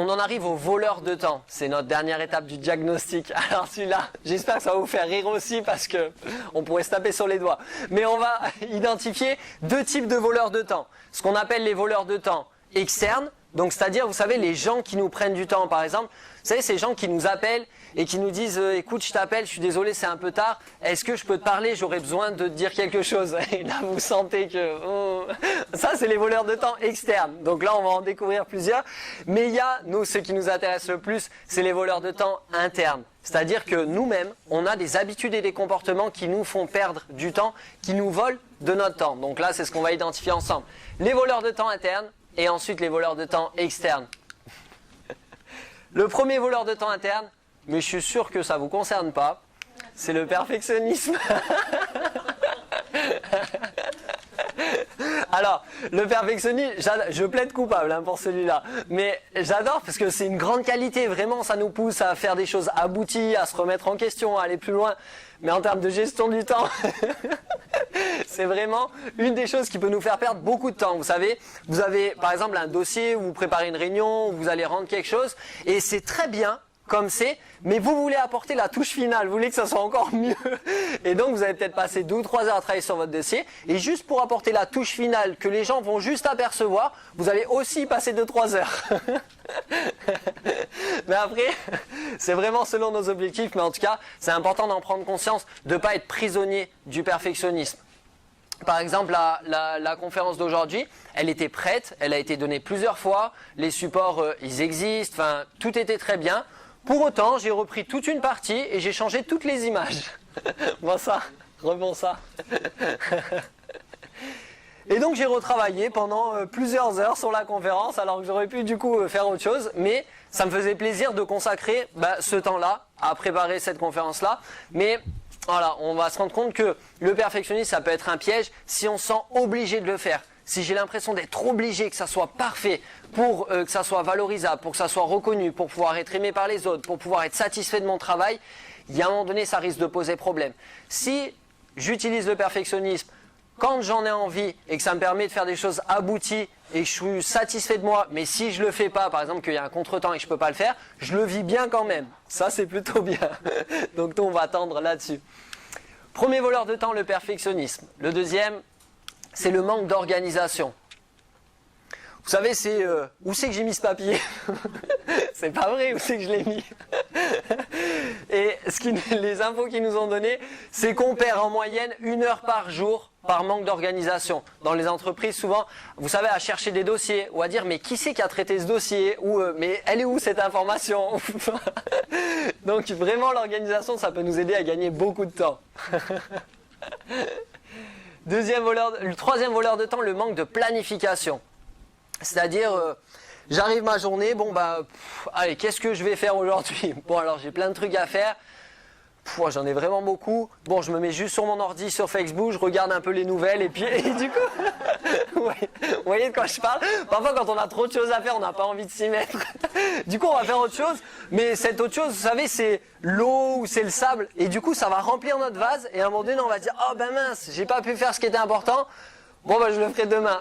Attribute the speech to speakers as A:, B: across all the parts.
A: on en arrive au voleur de temps. C'est notre dernière étape du diagnostic. Alors celui-là, j'espère que ça va vous faire rire aussi parce que on pourrait se taper sur les doigts. Mais on va identifier deux types de voleurs de temps. Ce qu'on appelle les voleurs de temps externes. Donc c'est-à-dire, vous savez, les gens qui nous prennent du temps, par exemple. Vous savez, ces gens qui nous appellent et qui nous disent écoute, je t'appelle, je suis désolé, c'est un peu tard. Est-ce que je peux te parler? J'aurais besoin de te dire quelque chose. Et là, vous sentez que ça, c'est les voleurs de temps externes. Donc là, on va en découvrir plusieurs. Mais il y a, nous, ce qui nous intéresse le plus, c'est les voleurs de temps internes. C'est-à-dire que nous-mêmes, on a des habitudes et des comportements qui nous font perdre du temps, qui nous volent de notre temps. Donc là, c'est ce qu'on va identifier ensemble. Les voleurs de temps internes et ensuite les voleurs de temps externes. Le premier voleur de temps interne, mais je suis sûr que ça ne vous concerne pas, c'est le perfectionnisme. Alors, le perfectionnisme, je plaide coupable pour celui-là, mais j'adore parce que c'est une grande qualité, vraiment ça nous pousse à faire des choses abouties, à se remettre en question, à aller plus loin, mais en termes de gestion du temps, c'est vraiment une des choses qui peut nous faire perdre beaucoup de temps. Vous savez, vous avez par exemple un dossier où vous préparez une réunion, où vous allez rendre quelque chose, et c'est très bien comme c'est, mais vous voulez apporter la touche finale, vous voulez que ça soit encore mieux. Et donc vous allez peut-être passer 2 ou 3 heures à travailler sur votre dossier, et juste pour apporter la touche finale que les gens vont juste apercevoir, vous allez aussi passer 2-3 heures. Mais après, c'est vraiment selon nos objectifs, mais en tout cas, c'est important d'en prendre conscience, de ne pas être prisonnier du perfectionnisme. Par exemple, la conférence d'aujourd'hui, elle était prête, elle a été donnée plusieurs fois, les supports, ils existent, enfin, tout était très bien. Pour autant, j'ai repris toute une partie et j'ai changé toutes les images. Bon ça, rebond ça. Et donc j'ai retravaillé pendant plusieurs heures sur la conférence, alors que j'aurais pu du coup faire autre chose, mais ça me faisait plaisir de consacrer ce temps-là à préparer cette conférence-là. Mais voilà, on va se rendre compte que le perfectionnisme, ça peut être un piège si on se sent obligé de le faire. Si j'ai l'impression d'être obligé, que ça soit parfait, pour que ça soit valorisable, pour que ça soit reconnu, pour pouvoir être aimé par les autres, pour pouvoir être satisfait de mon travail, il y a un moment donné, ça risque de poser problème. Si j'utilise le perfectionnisme quand j'en ai envie et que ça me permet de faire des choses abouties et que je suis satisfait de moi, mais si je le fais pas, par exemple qu'il y a un contretemps et que je peux pas le faire, je le vis bien quand même. Ça, c'est plutôt bien. Donc on va tendre là-dessus. Premier voleur de temps, le perfectionnisme. Le deuxième, c'est le manque d'organisation. Vous savez, c'est où c'est que j'ai mis ce papier? C'est pas vrai, où c'est que je l'ai mis? Et les infos qu'ils nous ont données, c'est qu'on perd en moyenne 1 heure par jour par manque d'organisation. Dans les entreprises, souvent, vous savez, à chercher des dossiers ou à dire mais qui c'est qui a traité ce dossier ou mais elle est où cette information? Donc vraiment, l'organisation, ça peut nous aider à gagner beaucoup de temps. Le troisième voleur de temps, le manque de planification. C'est-à-dire, j'arrive ma journée, allez, qu'est-ce que je vais faire aujourd'hui? Bon, alors j'ai plein de trucs à faire. J'en ai vraiment beaucoup. Bon, je me mets juste sur mon ordi, sur Facebook, je regarde un peu les nouvelles et puis du coup, ouais, vous voyez de quoi je parle? Parfois, quand on a trop de choses à faire, on n'a pas envie de s'y mettre. Du coup, on va faire autre chose. Mais cette autre chose, vous savez, c'est l'eau ou c'est le sable. Et du coup, ça va remplir notre vase. Et à un moment donné, on va dire, oh ben mince, j'ai pas pu faire ce qui était important. Bon, je le ferai demain.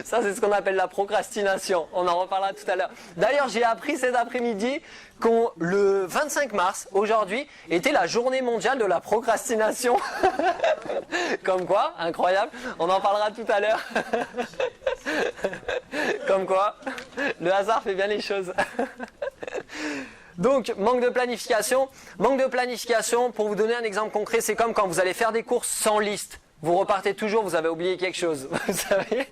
A: Ça, c'est ce qu'on appelle la procrastination. On en reparlera tout à l'heure. D'ailleurs, j'ai appris cet après-midi que le 25 mars, aujourd'hui, était la journée mondiale de la procrastination. Comme quoi, incroyable. On en parlera tout à l'heure. Comme quoi, le hasard fait bien les choses. Donc, manque de planification. Manque de planification, pour vous donner un exemple concret, c'est comme quand vous allez faire des courses sans liste. Vous repartez toujours, vous avez oublié quelque chose. Vous savez,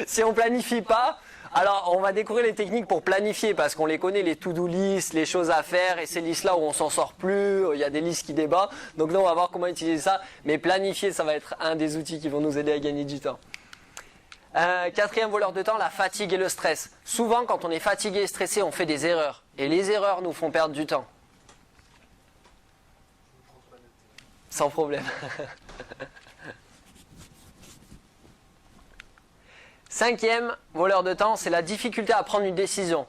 A: si on planifie pas, alors on va découvrir les techniques pour planifier parce qu'on les connaît, les to-do list, les choses à faire et ces listes-là où on s'en sort plus, il y a des listes qui débattent. Donc là, on va voir comment utiliser ça. Mais planifier, ça va être un des outils qui vont nous aider à gagner du temps. Quatrième voleur de temps, la fatigue et le stress. Souvent, quand on est fatigué et stressé, on fait des erreurs. Et les erreurs nous font perdre du temps. Sans problème. Cinquième voleur de temps, c'est la difficulté à prendre une décision.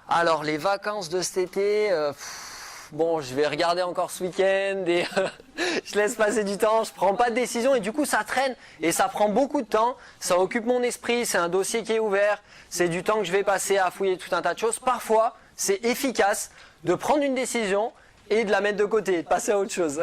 A: Alors, les vacances de cet été, bon, je vais regarder encore ce week-end et je laisse passer du temps, je prends pas de décision et du coup ça traîne et ça prend beaucoup de temps, ça occupe mon esprit, c'est un dossier qui est ouvert, c'est du temps que je vais passer à fouiller tout un tas de choses. Parfois, c'est efficace de prendre une décision et de la mettre de côté, et de passer à autre chose.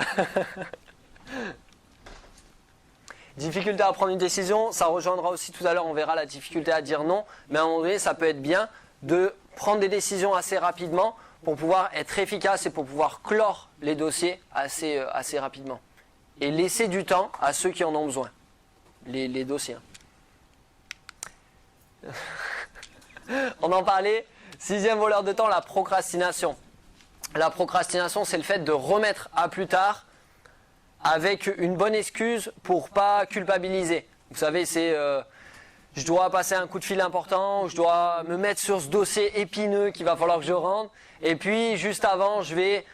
A: Difficulté à prendre une décision, ça rejoindra aussi tout à l'heure, on verra la difficulté à dire non, mais à un moment donné, ça peut être bien de prendre des décisions assez rapidement pour pouvoir être efficace et pour pouvoir clore les dossiers assez rapidement. Et laisser du temps à ceux qui en ont besoin, les dossiers. On en parlait, 6e voleur de temps, la procrastination. La procrastination, c'est le fait de remettre à plus tard avec une bonne excuse pour pas culpabiliser. Vous savez, c'est je dois passer un coup de fil important, je dois me mettre sur ce dossier épineux qu'il va falloir que je rende, et puis juste avant, je vais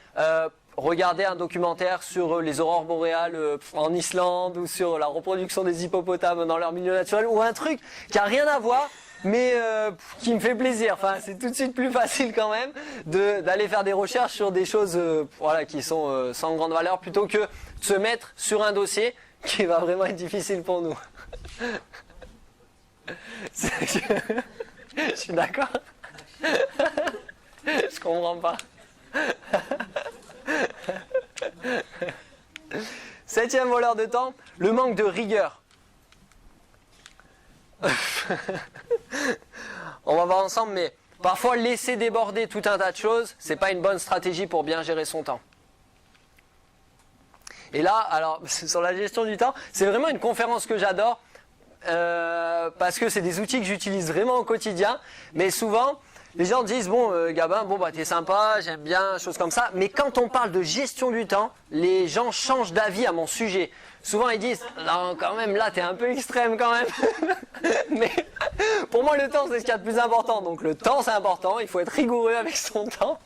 A: regarder un documentaire sur les aurores boréales en Islande ou sur la reproduction des hippopotames dans leur milieu naturel, ou un truc qui a rien à voir, mais qui me fait plaisir. Enfin, c'est tout de suite plus facile quand même d'aller faire des recherches sur des choses voilà, qui sont sans grande valeur, plutôt que de se mettre sur un dossier qui va vraiment être difficile pour nous. Je suis d'accord. Je comprends pas. 7e voleur de temps, le manque de rigueur. On va voir ensemble, mais parfois laisser déborder tout un tas de choses, c'est pas une bonne stratégie pour bien gérer son temps. Et là, alors sur la gestion du temps, c'est vraiment une conférence que j'adore parce que c'est des outils que j'utilise vraiment au quotidien, mais souvent les gens disent bon Gabin, bon bah t'es sympa, j'aime bien, choses comme ça, mais quand on parle de gestion du temps, les gens changent d'avis à mon sujet. Souvent ils disent non quand même là t'es un peu extrême quand même. Mais pour moi le temps c'est ce qu'il y a de plus important, donc le temps c'est important, il faut être rigoureux avec son temps,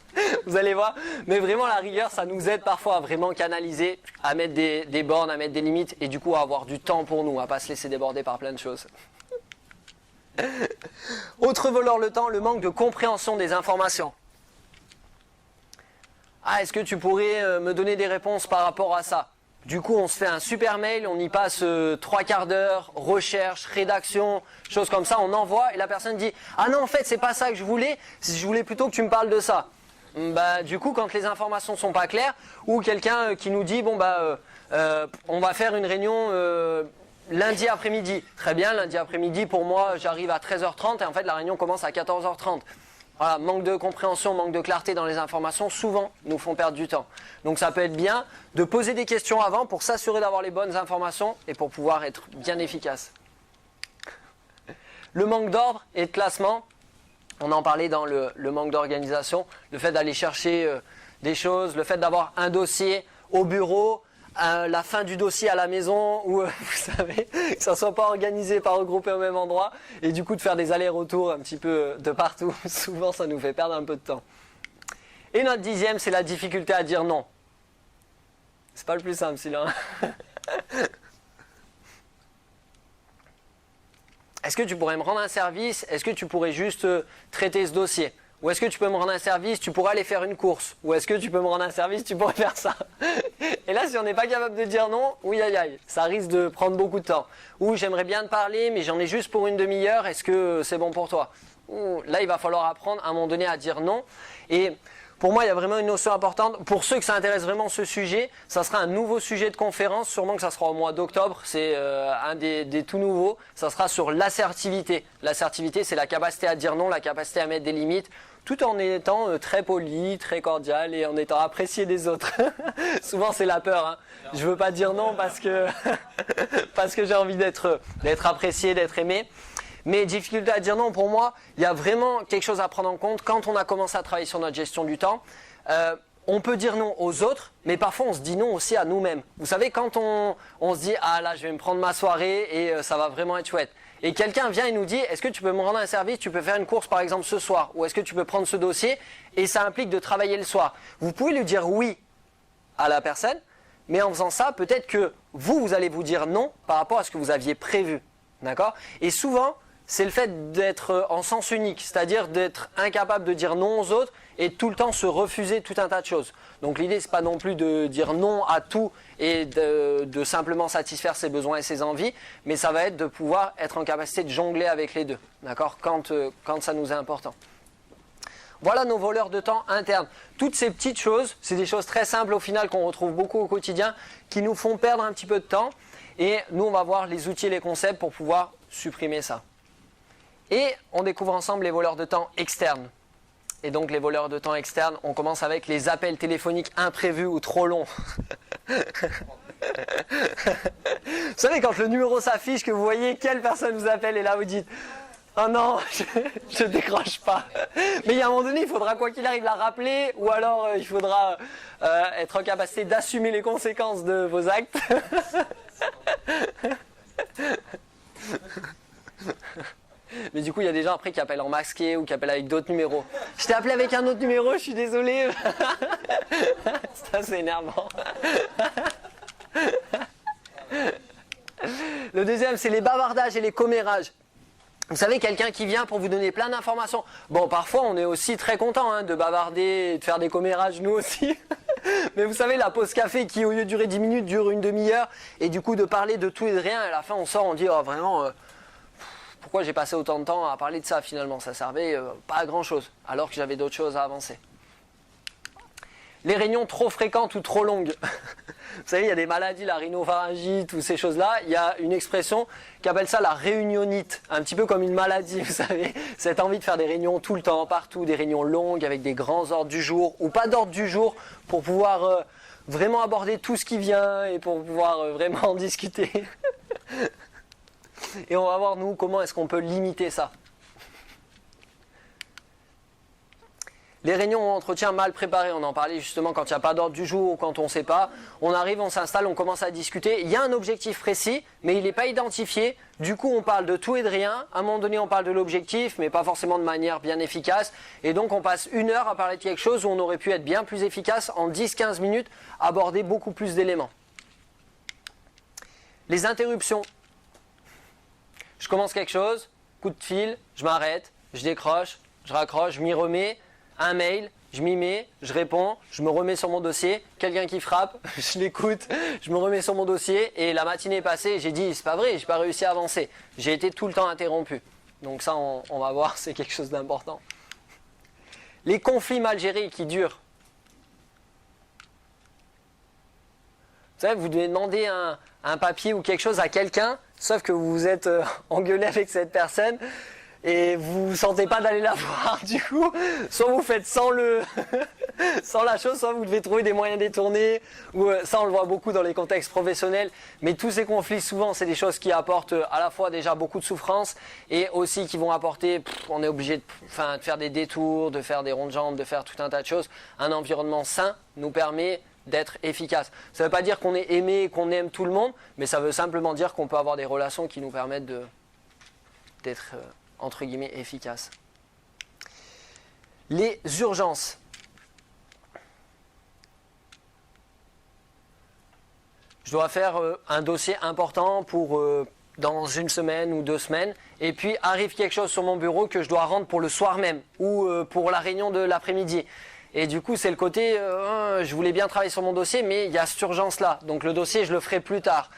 A: vous allez voir, mais vraiment la rigueur ça nous aide parfois à vraiment canaliser, à mettre des bornes, à mettre des limites et du coup à avoir du temps pour nous, à pas se laisser déborder par plein de choses. Autre voleur le temps, le manque de compréhension des informations. Ah, est-ce que tu pourrais me donner des réponses par rapport à ça? Du coup, on se fait un super mail, on y passe 3 quarts d'heure, recherche, rédaction, choses comme ça, on envoie et la personne dit « Ah non, en fait, c'est pas ça que je voulais plutôt que tu me parles de ça. » Bah, du coup, quand les informations sont pas claires, ou quelqu'un qui nous dit « Bon, bah, on va faire une réunion lundi après-midi. » Très bien, lundi après-midi, pour moi, j'arrive à 13h30 et en fait, la réunion commence à 14h30. Voilà, manque de compréhension, manque de clarté dans les informations, souvent nous font perdre du temps. Donc ça peut être bien de poser des questions avant pour s'assurer d'avoir les bonnes informations et pour pouvoir être bien efficace. Le manque d'ordre et de classement, on en parlait dans le manque d'organisation, le fait d'aller chercher des choses, le fait d'avoir un dossier au bureau, la fin du dossier à la maison, où vous savez, que ça ne soit pas organisé, pas regroupé au même endroit, et du coup de faire des allers-retours un petit peu de partout, souvent ça nous fait perdre un peu de temps. Et notre 10e, c'est la difficulté à dire non. C'est pas le plus simple celui-là. Est-ce que tu pourrais me rendre un service? Est-ce que tu pourrais juste traiter ce dossier? Ou est-ce que tu peux me rendre un service, tu pourrais aller faire une course? Ou est-ce que tu peux me rendre un service, tu pourrais faire ça? Et là, si on n'est pas capable de dire non, oui aïe aïe, ça risque de prendre beaucoup de temps. Ou j'aimerais bien te parler, mais j'en ai juste pour une demi-heure, est-ce que c'est bon pour toi? Ou là, il va falloir apprendre à un moment donné à dire non. Et pour moi, il y a vraiment une notion importante. Pour ceux que ça intéresse vraiment ce sujet, ça sera un nouveau sujet de conférence, sûrement que ça sera au mois d'octobre, c'est un des tout nouveaux, ça sera sur l'assertivité. L'assertivité, c'est la capacité à dire non, la capacité à mettre des limites, tout en étant très poli, très cordial et en étant apprécié des autres. Souvent, c'est la peur. Hein. Je veux pas dire non parce que j'ai envie d'être apprécié, d'être aimé. Mais difficulté à dire non, pour moi, il y a vraiment quelque chose à prendre en compte. Quand on a commencé à travailler sur notre gestion du temps, on peut dire non aux autres, mais parfois on se dit non aussi à nous-mêmes. Vous savez, quand on se dit « Ah là, je vais me prendre ma soirée et ça va vraiment être chouette ». Et quelqu'un vient et nous dit « Est-ce que tu peux me rendre un service, tu peux faire une course par exemple ce soir ?» Ou « Est-ce que tu peux prendre ce dossier ?» Et ça implique de travailler le soir. Vous pouvez lui dire oui à la personne, mais en faisant ça, peut-être que vous allez vous dire non par rapport à ce que vous aviez prévu. D'accord ? Et souvent, c'est le fait d'être en sens unique, c'est-à-dire d'être incapable de dire non aux autres et tout le temps se refuser tout un tas de choses. Donc l'idée, c'est pas non plus de dire non à tout et de simplement satisfaire ses besoins et ses envies, mais ça va être de pouvoir être en capacité de jongler avec les deux, d'accord, quand ça nous est important. Voilà nos voleurs de temps internes. Toutes ces petites choses, c'est des choses très simples au final qu'on retrouve beaucoup au quotidien, qui nous font perdre un petit peu de temps. Et nous, on va voir les outils et les concepts pour pouvoir supprimer ça. Et on découvre ensemble les voleurs de temps externes. Et donc les voleurs de temps externes, on commence avec les appels téléphoniques imprévus ou trop longs. Vous savez, quand le numéro s'affiche, que vous voyez quelle personne vous appelle et là vous dites « Oh non, je décroche pas ». Mais il y a un moment donné, il faudra quoi qu'il arrive la rappeler ou alors il faudra être en capacité d'assumer les conséquences de vos actes. Mais du coup, il y a des gens après qui appellent en masqué ou qui appellent avec d'autres numéros. Je t'ai appelé avec un autre numéro, je suis désolé. Ça, c'est énervant. Le deuxième, c'est les bavardages et les commérages. Vous savez, quelqu'un qui vient pour vous donner plein d'informations. Bon, parfois, on est aussi très content de bavarder et de faire des commérages, nous aussi. Mais vous savez, la pause café qui, au lieu de durer 10 minutes, dure une demi-heure. Et du coup, de parler de tout et de rien. Et à la fin, on sort, on dit, oh, vraiment, pourquoi j'ai passé autant de temps à parler de ça, finalement? Ça servait pas à grand-chose, alors que j'avais d'autres choses à avancer. Les réunions trop fréquentes ou trop longues. Vous savez, il y a des maladies, la rhinopharyngite ou ces choses-là. Il y a une expression qui appelle ça la réunionite. Un petit peu comme une maladie, vous savez. Cette envie de faire des réunions tout le temps, partout, des réunions longues avec des grands ordres du jour ou pas d'ordre du jour pour pouvoir vraiment aborder tout ce qui vient et pour pouvoir vraiment en discuter. Et on va voir, nous, comment est-ce qu'on peut limiter ça. Les réunions ou entretiens mal préparés, on en parlait justement quand il n'y a pas d'ordre du jour ou quand on ne sait pas. On arrive, on s'installe, on commence à discuter. Il y a un objectif précis, mais il n'est pas identifié. Du coup, on parle de tout et de rien. À un moment donné, on parle de l'objectif, mais pas forcément de manière bien efficace. Et donc, on passe 1 heure à parler de quelque chose où on aurait pu être bien plus efficace en 10-15 minutes, aborder beaucoup plus d'éléments. Les interruptions. Je commence quelque chose, coup de fil, je m'arrête, je décroche, je raccroche, je m'y remets. Un mail, je m'y mets, je réponds, je me remets sur mon dossier, quelqu'un qui frappe, je l'écoute, je me remets sur mon dossier et la matinée est passée et j'ai dit c'est pas vrai, j'ai pas réussi à avancer. J'ai été tout le temps interrompu. Donc ça on va voir, c'est quelque chose d'important. Les conflits mal gérés qui durent. Vous savez, vous devez demander un papier ou quelque chose à quelqu'un, sauf que vous vous êtes engueulé avec cette personne. Et vous ne sentez pas d'aller la voir, du coup, soit vous faites sans la chose, soit vous devez trouver des moyens détournés, ou ça on le voit beaucoup dans les contextes professionnels, mais tous ces conflits souvent c'est des choses qui apportent à la fois déjà beaucoup de souffrance, et aussi qui vont apporter, on est obligé de faire des détours, de faire des ronds de jambes, de faire tout un tas de choses. Un environnement sain nous permet d'être efficace. Ça ne veut pas dire qu'on est aimé, qu'on aime tout le monde, mais ça veut simplement dire qu'on peut avoir des relations qui nous permettent d'être entre guillemets efficace. Les urgences. Je dois faire un dossier important pour dans 1 semaine ou 2 semaines, et puis arrive quelque chose sur mon bureau que je dois rendre pour le soir même ou pour la réunion de l'après-midi. Et du coup, c'est le côté, je voulais bien travailler sur mon dossier, mais il y a cette urgence-là. Donc le dossier, je le ferai plus tard.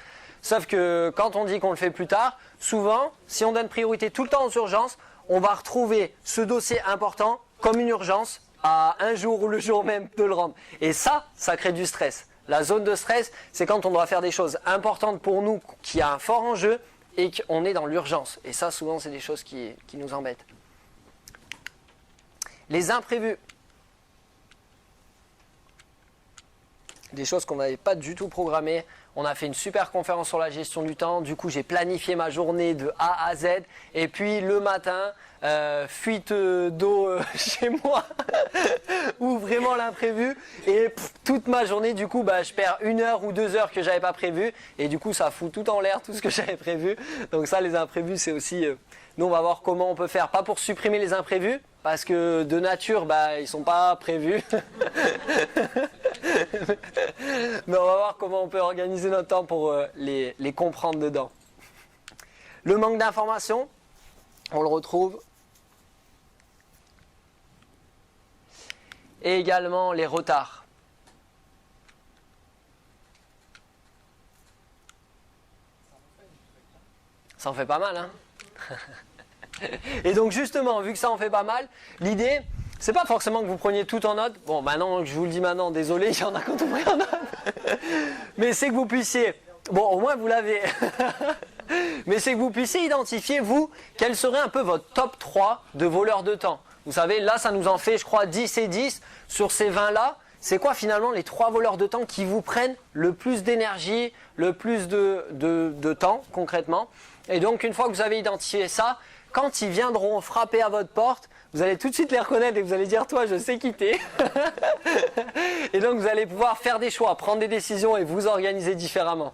A: Sauf que quand on dit qu'on le fait plus tard, souvent, si on donne priorité tout le temps aux urgences, on va retrouver ce dossier important comme une urgence à un jour ou le jour même de le rendre. Et ça crée du stress. La zone de stress, c'est quand on doit faire des choses importantes pour nous, qui a un fort enjeu et qu'on est dans l'urgence. Et ça, souvent, c'est des choses qui nous embêtent. Les imprévus. Des choses qu'on n'avait pas du tout programmées. On a fait une super conférence sur la gestion du temps. Du coup, j'ai planifié ma journée de A à Z. Et puis, le matin, fuite d'eau chez moi. Ou vraiment l'imprévu. Et toute ma journée, du coup, je perds 1 heure ou 2 heures que j'avais pas prévu. Et du coup, ça fout tout en l'air, tout ce que j'avais prévu. Donc ça, les imprévus, c'est aussi... nous, on va voir comment on peut faire. Pas pour supprimer les imprévus. Parce que de nature, ils ne sont pas prévus. Mais on va voir comment on peut organiser notre temps pour les comprendre dedans. Le manque d'informations. On le retrouve. Et également les retards. Ça en fait pas mal, hein. Et donc justement, vu que ça en fait pas mal, l'idée, c'est pas forcément que vous preniez tout en note. Bon, maintenant, je vous le dis maintenant, désolé, il y en a qui ont tout pris en note. Mais c'est que vous puissiez, bon, au moins vous l'avez. Mais c'est que vous puissiez identifier, vous, quel serait un peu votre top 3 de voleurs de temps. Vous savez, là, ça nous en fait, je crois, 10 et 10 sur ces 20-là. C'est quoi finalement les 3 voleurs de temps qui vous prennent le plus d'énergie, le plus de temps, concrètement. Et donc, une fois que vous avez identifié ça, quand ils viendront frapper à votre porte, vous allez tout de suite les reconnaître et vous allez dire, toi, je sais quitter. Et donc, vous allez pouvoir faire des choix, prendre des décisions et vous organiser différemment.